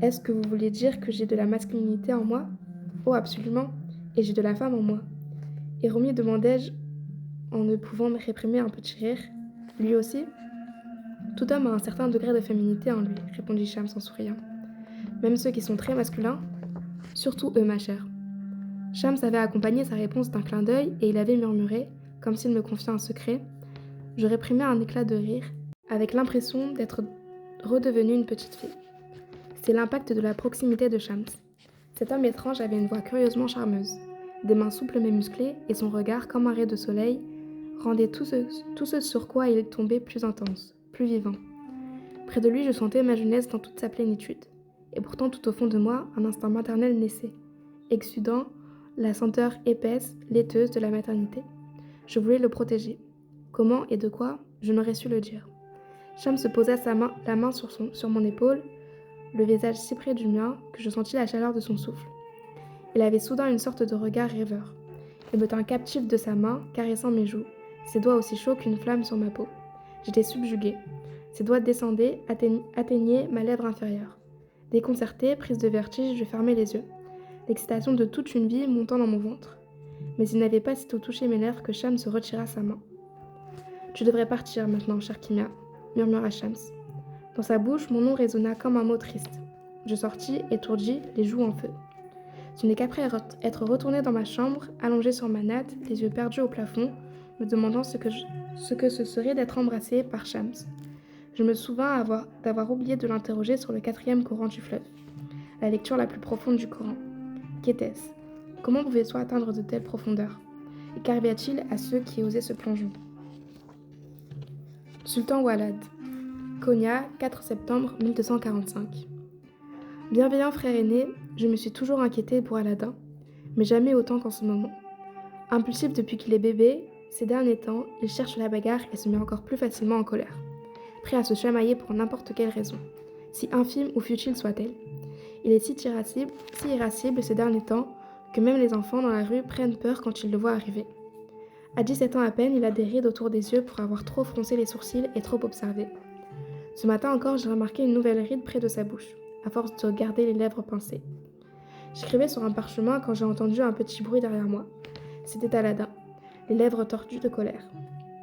Est-ce que vous voulez dire que j'ai de la masculinité en moi ? Oh, absolument, et j'ai de la femme en moi. Et Romy, demandai-je, en ne pouvant me réprimer un petit rire. Lui aussi ? Tout homme a un certain degré de féminité en lui, répondit Shams en souriant. Même ceux qui sont très masculins ? Surtout eux, ma chère. Shams avait accompagné sa réponse d'un clin d'œil et il avait murmuré, comme s'il me confiait un secret. Je réprimai un éclat de rire, avec l'impression d'être redevenue une petite fille. C'est l'impact de la proximité de Shams. Cet homme étrange avait une voix curieusement charmeuse, des mains souples mais musclées, et son regard, comme un ray de soleil, rendait tout ce sur quoi il tombait plus intense, plus vivant. Près de lui, je sentais ma jeunesse dans toute sa plénitude. Et pourtant, tout au fond de moi, un instinct maternel naissait, exsudant la senteur épaisse, laiteuse de la maternité. Je voulais le protéger. Comment et de quoi, je n'aurais su le dire. Cham se posa la main sur mon épaule, le visage si près du mien que je sentis la chaleur de son souffle. Il avait soudain une sorte de regard rêveur. Il me tint captif de sa main, caressant mes joues, ses doigts aussi chauds qu'une flamme sur ma peau. J'étais subjuguée. Ses doigts descendaient, atteignaient ma lèvre inférieure. Déconcertée, prise de vertige, je fermai les yeux. L'excitation de toute une vie montant dans mon ventre. Mais il n'avait pas sitôt touché mes lèvres que Cham se retira sa main. « Tu devrais partir maintenant, chère Kimia, » murmura Shams. Dans sa bouche, mon nom résonna comme un mot triste. Je sortis, étourdie, les joues en feu. Ce n'est qu'après être retournée dans ma chambre, allongée sur ma natte, les yeux perdus au plafond, me demandant ce que ce serait d'être embrassée par Shams. Je me souvins d'avoir oublié de l'interroger sur le 4e Coran du fleuve, la lecture la plus profonde du Coran. Qu'était-ce ? Comment pouvait-on atteindre de telles profondeurs ? Et qu'arrivait-il à ceux qui osaient se plonger ? Sultan Walad, Konya, 4 septembre 1245. Bienveillant frère aîné, je me suis toujours inquiétée pour Aladin, mais jamais autant qu'en ce moment. Impulsif depuis qu'il est bébé, ces derniers temps, il cherche la bagarre et se met encore plus facilement en colère, prêt à se chamailler pour n'importe quelle raison, si infime ou futile soit-elle. Il est si irascible ces derniers temps que même les enfants dans la rue prennent peur quand ils le voient arriver. À 17 ans à peine, il a des rides autour des yeux pour avoir trop froncé les sourcils et trop observé. Ce matin encore, j'ai remarqué une nouvelle ride près de sa bouche, à force de garder les lèvres pincées. J'écrivais sur un parchemin quand j'ai entendu un petit bruit derrière moi. C'était Aladin, les lèvres tordues de colère.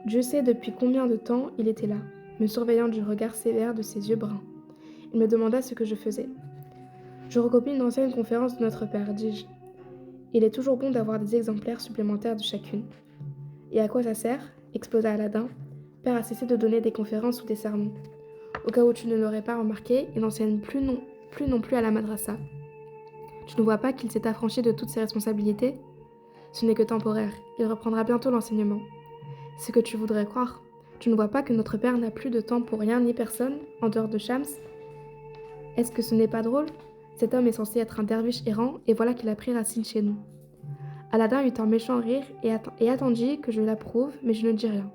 Dieu sait depuis combien de temps il était là, me surveillant du regard sévère de ses yeux bruns. Il me demanda ce que je faisais. Je recopie une ancienne conférence de notre père, dis-je. Il est toujours bon d'avoir des exemplaires supplémentaires de chacune. Et à quoi ça sert ? Explosa Aladin. Père a cessé de donner des conférences ou des sermons. Au cas où tu ne l'aurais pas remarqué, il n'enseigne plus non plus à la madrasa. Tu ne vois pas qu'il s'est affranchi de toutes ses responsabilités ? Ce n'est que temporaire, il reprendra bientôt l'enseignement. C'est ce que tu voudrais croire. Tu ne vois pas que notre père n'a plus de temps pour rien ni personne, en dehors de Shams ? Est-ce que ce n'est pas drôle ? Cet homme est censé être un derviche errant, et voilà qu'il a pris racine chez nous. Aladin eut un méchant rire et attendit que je l'approuve, mais je ne dis rien.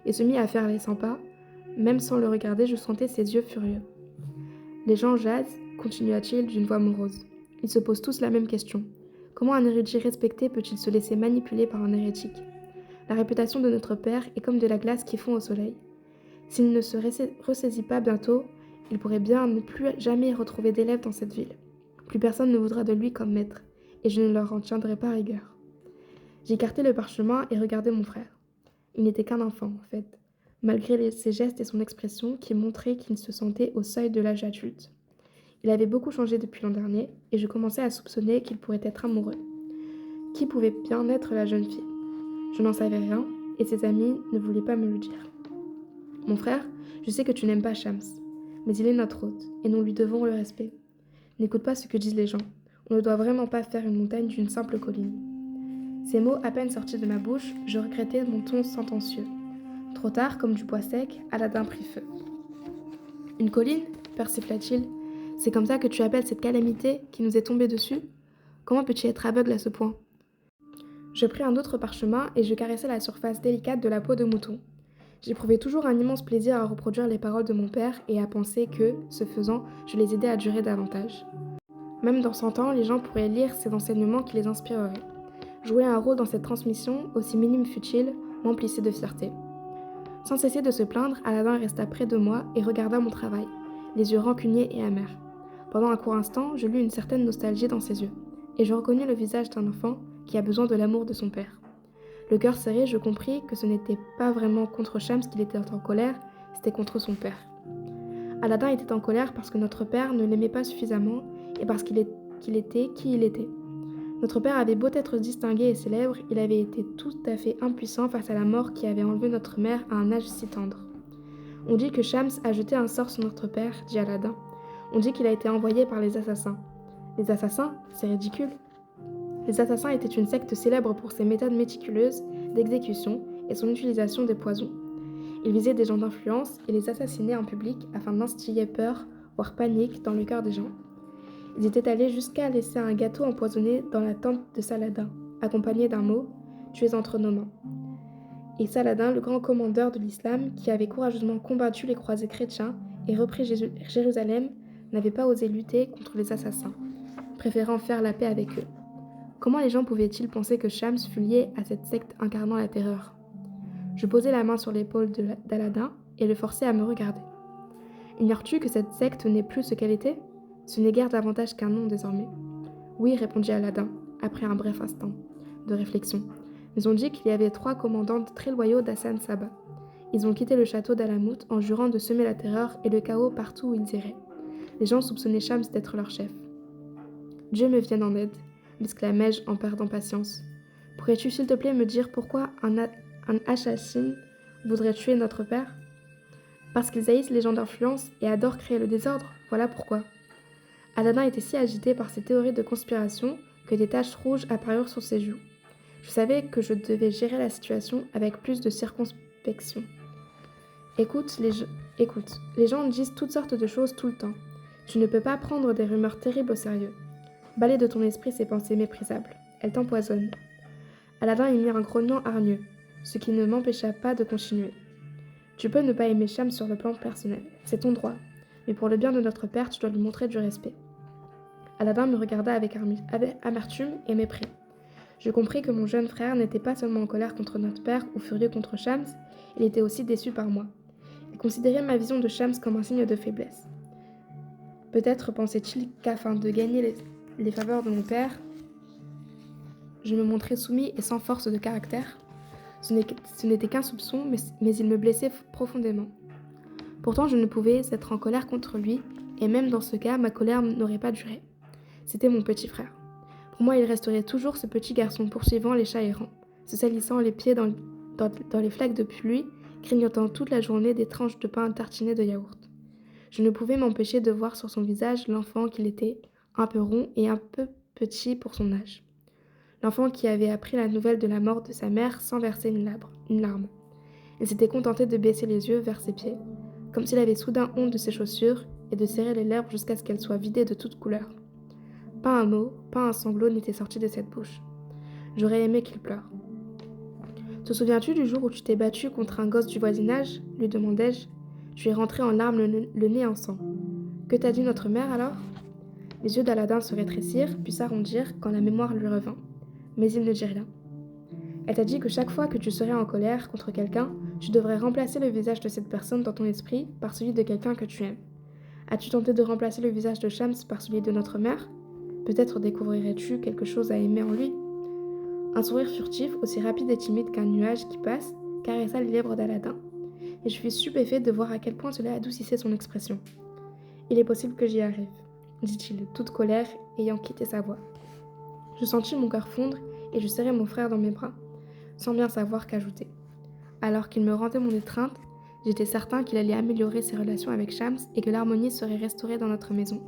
Il se mit à faire les 100 pas. Même sans le regarder, je sentais ses yeux furieux. Les gens jasent, continua-t-il d'une voix morose. Ils se posent tous la même question. Comment un érudit respecté peut-il se laisser manipuler par un hérétique ? La réputation de notre père est comme de la glace qui fond au soleil. S'il ne se ressaisit pas bientôt, il pourrait bien ne plus jamais retrouver d'élèves dans cette ville. Plus personne ne voudra de lui comme maître, et je ne leur en tiendrai pas rigueur. J'écartai le parchemin et regardai mon frère. Il n'était qu'un enfant, en fait, malgré ses gestes et son expression qui montraient qu'il se sentait au seuil de l'âge adulte. Il avait beaucoup changé depuis l'an dernier, et je commençais à soupçonner qu'il pourrait être amoureux. Qui pouvait bien être la jeune fille ? Je n'en savais rien, et ses amis ne voulaient pas me le dire. Mon frère, je sais que tu n'aimes pas Shams, mais il est notre hôte, et nous lui devons le respect. N'écoute pas ce que disent les gens. On ne doit vraiment pas faire une montagne d'une simple colline. Ces mots à peine sortis de ma bouche, je regrettais mon ton sentencieux. Trop tard, comme du bois sec, Aladin prit feu. Une colline ? persifla-t-il. C'est comme ça que tu appelles cette calamité qui nous est tombée dessus ? Comment peux-tu être aveugle à ce point ? Je pris un autre parchemin et je caressai la surface délicate de la peau de mouton. J'éprouvais toujours un immense plaisir à reproduire les paroles de mon père et à penser que, ce faisant, je les aidais à durer davantage. Même dans 100 ans, les gens pourraient lire ces enseignements qui les inspireraient. Jouer un rôle dans cette transmission, aussi minime fût-il, m'emplissait de fierté. Sans cesser de se plaindre, Aladin resta près de moi et regarda mon travail, les yeux rancuniers et amers. Pendant un court instant, je lus une certaine nostalgie dans ses yeux, et je reconnus le visage d'un enfant qui a besoin de l'amour de son père. Le cœur serré, je compris que ce n'était pas vraiment contre Shams qu'il était en colère, c'était contre son père. Aladin était en colère parce que notre père ne l'aimait pas suffisamment et parce qu'il était qui il était. Notre père avait beau être distingué et célèbre, il avait été tout à fait impuissant face à la mort qui avait enlevé notre mère à un âge si tendre. On dit que Shams a jeté un sort sur notre père, dit Aladin. On dit qu'il a été envoyé par les assassins. Les assassins ? C'est ridicule. Les assassins étaient une secte célèbre pour ses méthodes méticuleuses d'exécution et son utilisation des poisons. Ils visaient des gens d'influence et les assassinaient en public afin d'instiller peur, voire panique, dans le cœur des gens. Ils étaient allés jusqu'à laisser un gâteau empoisonné dans la tente de Saladin, accompagné d'un mot: Tu es entre nos mains. Et Saladin, le grand commandeur de l'islam, qui avait courageusement combattu les croisés chrétiens et repris Jérusalem, n'avait pas osé lutter contre les assassins, préférant faire la paix avec eux. Comment les gens pouvaient-ils penser que Shams fut lié à cette secte incarnant la terreur? Je posai la main sur l'épaule d'Aladin et le forçai à me regarder. Ignores-tu que cette secte n'est plus ce qu'elle était? Ce n'est guère davantage qu'un nom désormais. Oui, répondit Aladin, après un bref instant de réflexion. Ils ont dit qu'il y avait 3 commandants très loyaux d'Hassan Saba. Ils ont quitté le château d'Alamout en jurant de semer la terreur et le chaos partout où ils iraient. Les gens soupçonnaient Shams d'être leur chef. Dieu me vienne en aide, m'exclamai-je en perdant patience. Pourrais-tu s'il te plaît me dire pourquoi un assassin voudrait tuer notre père? Parce qu'ils haïssent les gens d'influence et adorent créer le désordre, voilà pourquoi. Aladin était si agité par ces théories de conspiration que des taches rouges apparurent sur ses joues. Je savais que je devais gérer la situation avec plus de circonspection. Écoute, les gens disent toutes sortes de choses tout le temps. Tu ne peux pas prendre des rumeurs terribles au sérieux. Balaie de ton esprit ces pensées méprisables. Elles t'empoisonnent. Aladin émit un grognement hargneux, ce qui ne m'empêcha pas de continuer. Tu peux ne pas aimer Shams sur le plan personnel, c'est ton droit, mais pour le bien de notre père, tu dois lui montrer du respect. Aladin me regarda avec amertume et mépris. Je compris que mon jeune frère n'était pas seulement en colère contre notre père ou furieux contre Shams, il était aussi déçu par moi. Il considérait ma vision de Shams comme un signe de faiblesse. Peut-être pensait-il qu'afin de gagner les faveurs de mon père, je me montrais soumis et sans force de caractère. Ce n'était qu'un soupçon, mais il me blessait profondément. Pourtant, je ne pouvais être en colère contre lui, et même dans ce cas, ma colère n'aurait pas duré. C'était mon petit frère. Pour moi, il resterait toujours ce petit garçon poursuivant les chats errants, se salissant les pieds dans les flaques de pluie, grignotant toute la journée des tranches de pain tartinées de yaourt. Je ne pouvais m'empêcher de voir sur son visage l'enfant qu'il était, un peu rond et un peu petit pour son âge. L'enfant qui avait appris la nouvelle de la mort de sa mère sans verser une larme. Il s'était contenté de baisser les yeux vers ses pieds, comme s'il avait soudain honte de ses chaussures et de serrer les lèvres jusqu'à ce qu'elles soient vidées de toute couleur. Pas un mot, pas un sanglot n'était sorti de cette bouche. J'aurais aimé qu'il pleure. Te souviens-tu du jour où tu t'es battu contre un gosse du voisinage? Lui demandai-je. Tu es rentré en larmes le nez en sang. Que t'a dit notre mère alors? Les yeux d'Aladin se rétrécirent, puis s'arrondirent quand la mémoire lui revint. Mais il ne dit rien. Elle t'a dit que chaque fois que tu serais en colère contre quelqu'un, tu devrais remplacer le visage de cette personne dans ton esprit par celui de quelqu'un que tu aimes. As-tu tenté de remplacer le visage de Shams par celui de notre mère? Peut-être découvrirais-tu quelque chose à aimer en lui. Un sourire furtif, aussi rapide et timide qu'un nuage qui passe, caressa les lèvres d'Aladin, et je fus stupéfait de voir à quel point cela adoucissait son expression. Il est possible que j'y arrive, dit-il, toute colère ayant quitté sa voix. Je sentis mon cœur fondre et je serrai mon frère dans mes bras, sans bien savoir qu'ajouter. Alors qu'il me rendait mon étreinte, j'étais certain qu'il allait améliorer ses relations avec Shams et que l'harmonie serait restaurée dans notre maison.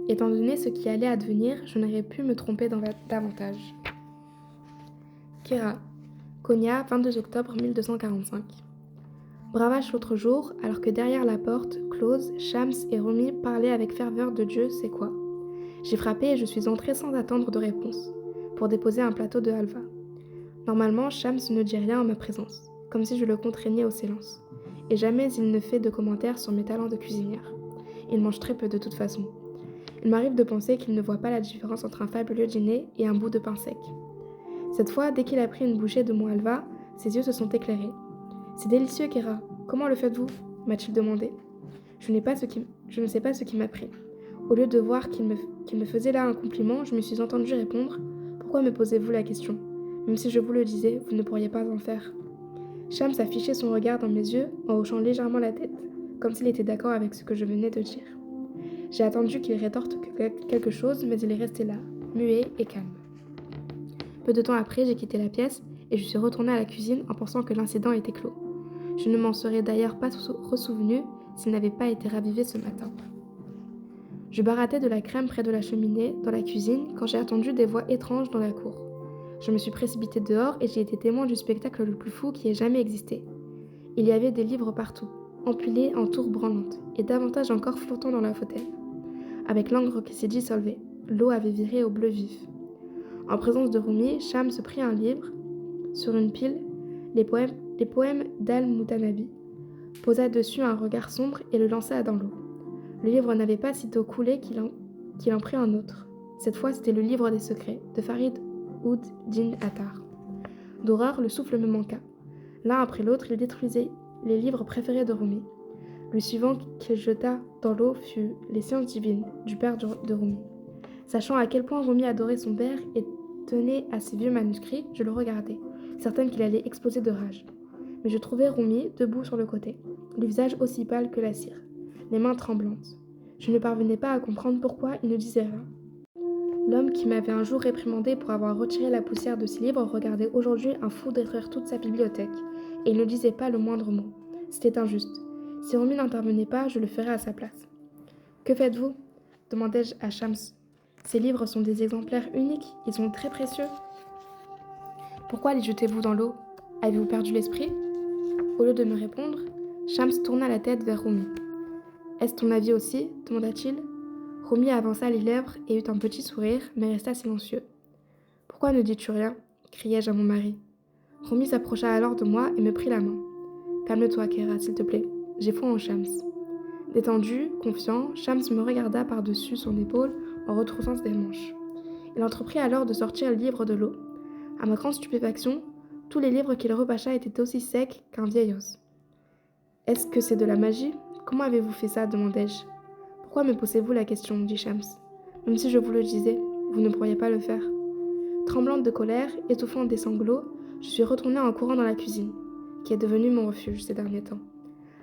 Étant donné ce qui allait advenir, je n'aurais pu me tromper davantage. Kira, Konya, 22 octobre 1245. Bravache l'autre jour, alors que derrière la porte, close, Shams et Romy parlaient avec ferveur de Dieu, c'est quoi? J'ai frappé et je suis entrée sans attendre de réponse, pour déposer un plateau de halva. Normalement, Shams ne dit rien en ma présence, comme si je le contraignais au silence. Et jamais il ne fait de commentaires sur mes talents de cuisinière. Il mange très peu de toute façon. Il m'arrive de penser qu'il ne voit pas la différence entre un fabuleux dîner et un bout de pain sec. Cette fois, dès qu'il a pris une bouchée de mon halva, ses yeux se sont éclairés. « C'est délicieux, Kira. Comment le faites-vous » m'a-t-il demandé. Je ne sais pas ce qui m'a pris. Au lieu de voir qu'il me faisait là un compliment, je me suis entendu répondre « Pourquoi me posez-vous la question? Même si je vous le disais, vous ne pourriez pas en faire. » Shams a fiché son regard dans mes yeux en hochant légèrement la tête, comme s'il était d'accord avec ce que je venais de dire. J'ai attendu qu'il rétorque quelque chose, mais il est resté là, muet et calme. Peu de temps après, j'ai quitté la pièce et je suis retournée à la cuisine en pensant que l'incident était clos. Je ne m'en serais d'ailleurs pas ressouvenu s'il n'avait pas été ravivé ce matin. Je barattais de la crème près de la cheminée, dans la cuisine, quand j'ai entendu des voix étranges dans la cour. Je me suis précipitée dehors et j'ai été témoin du spectacle le plus fou qui ait jamais existé. Il y avait des livres partout, empilés en tours branlantes, et davantage encore flottant dans la fauteuil. avec l'encre qui s'est dissolvée. L'eau avait viré au bleu vif. En présence de Rumi, Shams prit un livre sur une pile, les poèmes d'Al-Mutanabbi, posa dessus un regard sombre et le lança dans l'eau. Le livre n'avait pas sitôt coulé qu'il en prit un autre. Cette fois, c'était le livre des secrets de Farid Oud Din Attar. D'horreur, le souffle me manqua. L'un après l'autre, il détruisait les livres préférés de Rumi. Le suivant qu'il jeta dans l'eau fut Les sciences divines du père de Rumi. Sachant à quel point Rumi adorait son père et tenait à ses vieux manuscrits, je le regardais, certaine qu'il allait exploser de rage. Mais je trouvais Rumi debout sur le côté, le visage aussi pâle que la cire, les mains tremblantes. Je ne parvenais pas à comprendre pourquoi il ne disait rien. L'homme qui m'avait un jour réprimandé pour avoir retiré la poussière de ses livres regardait aujourd'hui un fou détruire toute sa bibliothèque, et il ne disait pas le moindre mot. C'était injuste. Si Rumi n'intervenait pas, je le ferais à sa place. « Que faites-vous » demandai-je à Shams. « Ces livres sont des exemplaires uniques, ils sont très précieux. Pourquoi les jetez-vous dans l'eau ? Avez-vous perdu l'esprit » Au lieu de me répondre, Shams tourna la tête vers Rumi. « Est-ce ton avis aussi » demanda-t-il. Rumi avança les lèvres et eut un petit sourire, mais resta silencieux. « Pourquoi ne dis-tu rien » criai-je à mon mari. Rumi s'approcha alors de moi et me prit la main. « Calme-toi, Kéra, s'il te plaît. J'ai foi en Shams. » Détendu, confiant, Shams me regarda par-dessus son épaule en retroussant ses manches. Il entreprit alors de sortir le livre de l'eau. À ma grande stupéfaction, tous les livres qu'il repâcha étaient aussi secs qu'un vieil os. « Est-ce que c'est de la magie ? Comment avez-vous fait ça » demandai-je. « Pourquoi me posez-vous la question » dit Shams. « Même si je vous le disais, vous ne pourriez pas le faire. » Tremblante de colère, étouffant des sanglots, je suis retournée en courant dans la cuisine, qui est devenue mon refuge ces derniers temps.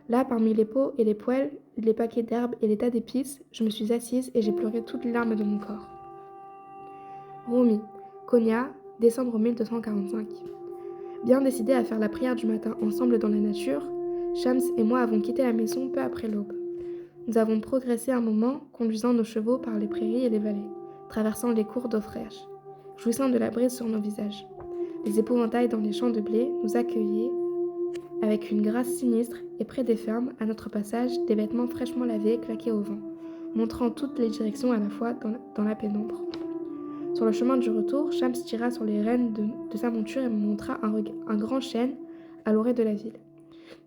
Là, parmi les pots et les poêles, les paquets d'herbes et les tas d'épices, je me suis assise et j'ai pleuré toutes les larmes de mon corps. Rumi, Konya, décembre 1245. Bien décidés à faire la prière du matin ensemble dans la nature, Shams et moi avons quitté la maison peu après l'aube. Nous avons progressé un moment, conduisant nos chevaux par les prairies et les vallées, traversant les cours d'eau fraîche, jouissant de la brise sur nos visages. Les épouvantails dans les champs de blé nous accueillaient avec une grâce sinistre et près des fermes, à notre passage, des vêtements fraîchement lavés claquaient au vent, montrant toutes les directions à la fois dans la pénombre. Sur le chemin du retour, Shams tira sur les rênes de sa monture et me montra un grand chêne à l'orée de la ville.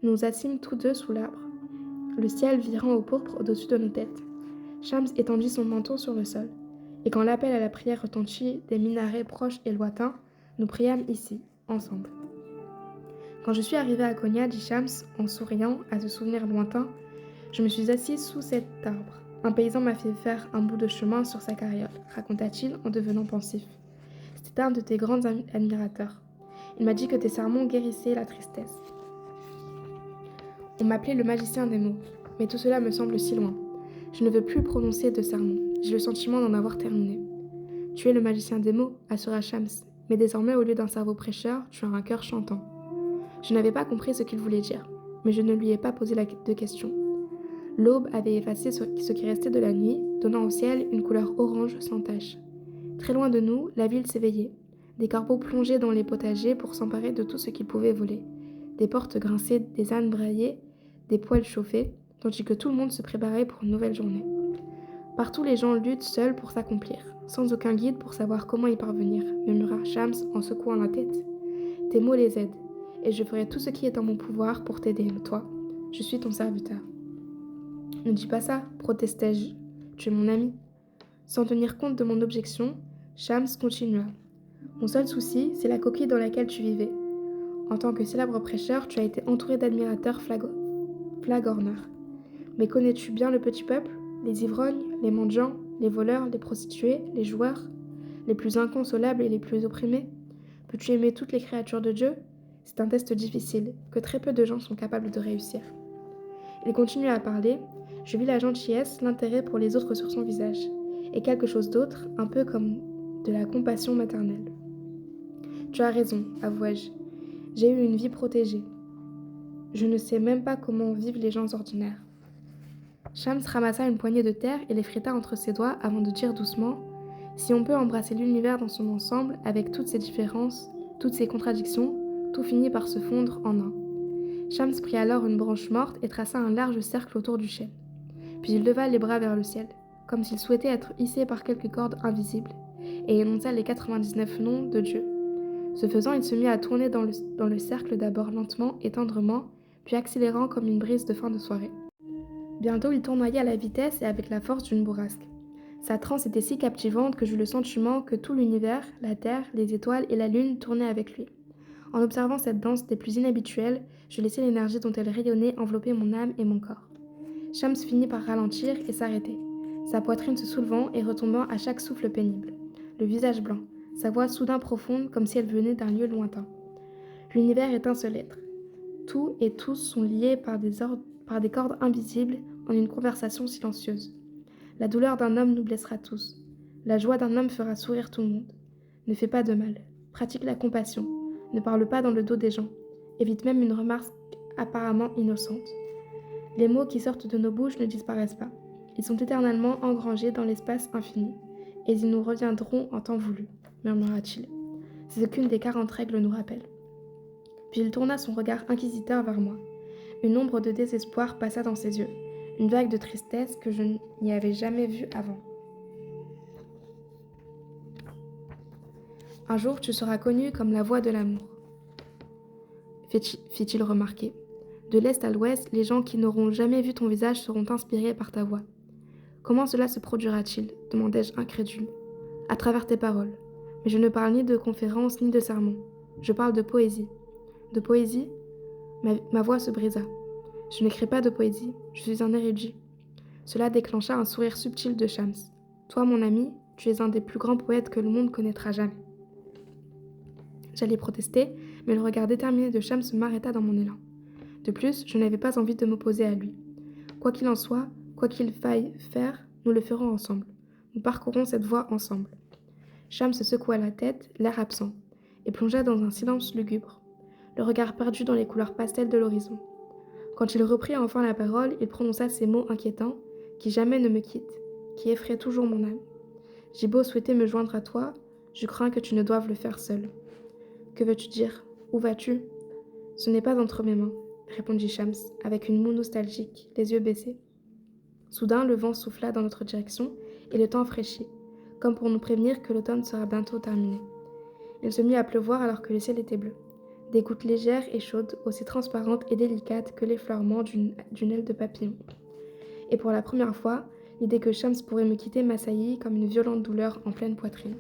Nous nous assîmes tous deux sous l'arbre, le ciel virant au pourpre au-dessus de nos têtes. Shams étendit son manteau sur le sol, et quand l'appel à la prière retentit des minarets proches et lointains, nous priâmes ici, ensemble. Quand je suis arrivée à Konya, dit Shams, en souriant à ce souvenir lointain, je me suis assise sous cet arbre. Un paysan m'a fait faire un bout de chemin sur sa carriole, raconta-t-il en devenant pensif. C'était un de tes grands admirateurs. Il m'a dit que tes sermons guérissaient la tristesse. On m'appelait le magicien des mots, mais tout cela me semble si loin. Je ne veux plus prononcer de sermons, j'ai le sentiment d'en avoir terminé. Tu es le magicien des mots, assura Shams, mais désormais au lieu d'un cerveau prêcheur, tu as un cœur chantant. Je n'avais pas compris ce qu'il voulait dire, mais je ne lui ai pas posé de questions. L'aube avait effacé ce qui restait de la nuit, donnant au ciel une couleur orange sans tache. Très loin de nous, la ville s'éveillait. Des corbeaux plongeaient dans les potagers pour s'emparer de tout ce qu'ils pouvaient voler. Des portes grinçaient, des ânes braillaient, des poêles chauffaient, tandis que tout le monde se préparait pour une nouvelle journée. Partout les gens luttent seuls pour s'accomplir, sans aucun guide pour savoir comment y parvenir, murmura Shams en secouant la tête. Tes mots les aident, et je ferai tout ce qui est en mon pouvoir pour t'aider, toi. Je suis ton serviteur. Ne dis pas ça, protestai-je. Tu es mon ami. Sans tenir compte de mon objection, Shams continua. Mon seul souci, c'est la coquille dans laquelle tu vivais. En tant que célèbre prêcheur, tu as été entouré d'admirateurs flagorneurs. Mais connais-tu bien le petit peuple, les ivrognes, les mendiants, les voleurs, les prostituées, les joueurs, les plus inconsolables et les plus opprimés? Peux-tu aimer toutes les créatures de Dieu? C'est un test difficile, que très peu de gens sont capables de réussir. Il continua à parler. Je vis la gentillesse, l'intérêt pour les autres sur son visage, et quelque chose d'autre, un peu comme de la compassion maternelle. Tu as raison, avouai-je. J'ai eu une vie protégée. Je ne sais même pas comment vivent les gens ordinaires. Shams ramassa une poignée de terre et l'effrita entre ses doigts avant de dire doucement « Si on peut embrasser l'univers dans son ensemble, avec toutes ses différences, toutes ses contradictions, tout finit par se fondre en un. » Shams prit alors une branche morte et traça un large cercle autour du chêne. Puis il leva les bras vers le ciel. comme s'il souhaitait être hissé par quelques cordes invisibles, et énonça les 99 noms de Dieu. Ce faisant, il se mit à tourner dans le cercle d'abord lentement et tendrement, puis accélérant comme une brise de fin de soirée. Bientôt, il tournoyait à la vitesse et avec la force d'une bourrasque. Sa transe était si captivante que j'eus le sentiment que tout l'univers, la terre, les étoiles et la lune tournaient avec lui. En observant cette danse des plus inhabituelles, je laissai l'énergie dont elle rayonnait envelopper mon âme et mon corps. Shams finit par ralentir et s'arrêter, sa poitrine se soulevant et retombant à chaque souffle pénible, le visage blanc, sa voix soudain profonde comme si elle venait d'un lieu lointain. L'univers est un seul être. Tout et tous sont liés par des cordes invisibles en une conversation silencieuse. La douleur d'un homme nous blessera tous. La joie d'un homme fera sourire tout le monde. Ne fais pas de mal. Pratique la compassion. Ne parle pas dans le dos des gens. Évite même une remarque apparemment innocente. Les mots qui sortent de nos bouches ne disparaissent pas. Ils sont éternellement engrangés dans l'espace infini, et ils nous reviendront en temps voulu, murmura-t-il. C'est ce qu'une des 40 règles nous rappelle. Puis il tourna son regard inquisiteur vers moi. Une ombre de désespoir passa dans ses yeux, une vague de tristesse que je n'y avais jamais vue avant. Un jour, tu seras connu comme la voix de l'amour, fit-il remarquer. De l'est à l'ouest, les gens qui n'auront jamais vu ton visage seront inspirés par ta voix. Comment cela se produira-t-il ? Demandai-je incrédule. À travers tes paroles. Mais je ne parle ni de conférences ni de sermons. Je parle de poésie. De poésie ? Ma voix se brisa. Je n'écris pas de poésie, je suis un érudit. Cela déclencha un sourire subtil de Shams. Toi, mon ami, tu es un des plus grands poètes que le monde connaîtra jamais. J'allais protester, mais le regard déterminé de Shams m'arrêta dans mon élan. De plus, je n'avais pas envie de m'opposer à lui. Quoi qu'il en soit, quoi qu'il faille faire, nous le ferons ensemble. Nous parcourrons cette voie ensemble. Shams secoua la tête, l'air absent, et plongea dans un silence lugubre, le regard perdu dans les couleurs pastel de l'horizon. Quand il reprit enfin la parole, il prononça ces mots inquiétants, qui jamais ne me quittent, qui effraient toujours mon âme. J'ai beau souhaiter me joindre à toi, je crains que tu ne doives le faire seul. Que veux-tu dire ? Où vas-tu ? Ce n'est pas entre mes mains, répondit Shams, avec une moue nostalgique, les yeux baissés. Soudain, le vent souffla dans notre direction, et le temps fraîchit, comme pour nous prévenir que l'automne sera bientôt terminé. Il se mit à pleuvoir alors que le ciel était bleu. Des gouttes légères et chaudes, aussi transparentes et délicates que l'effleurement d'une aile de papillon. Et pour la première fois, l'idée que Shams pourrait me quitter m'assaillit comme une violente douleur en pleine poitrine.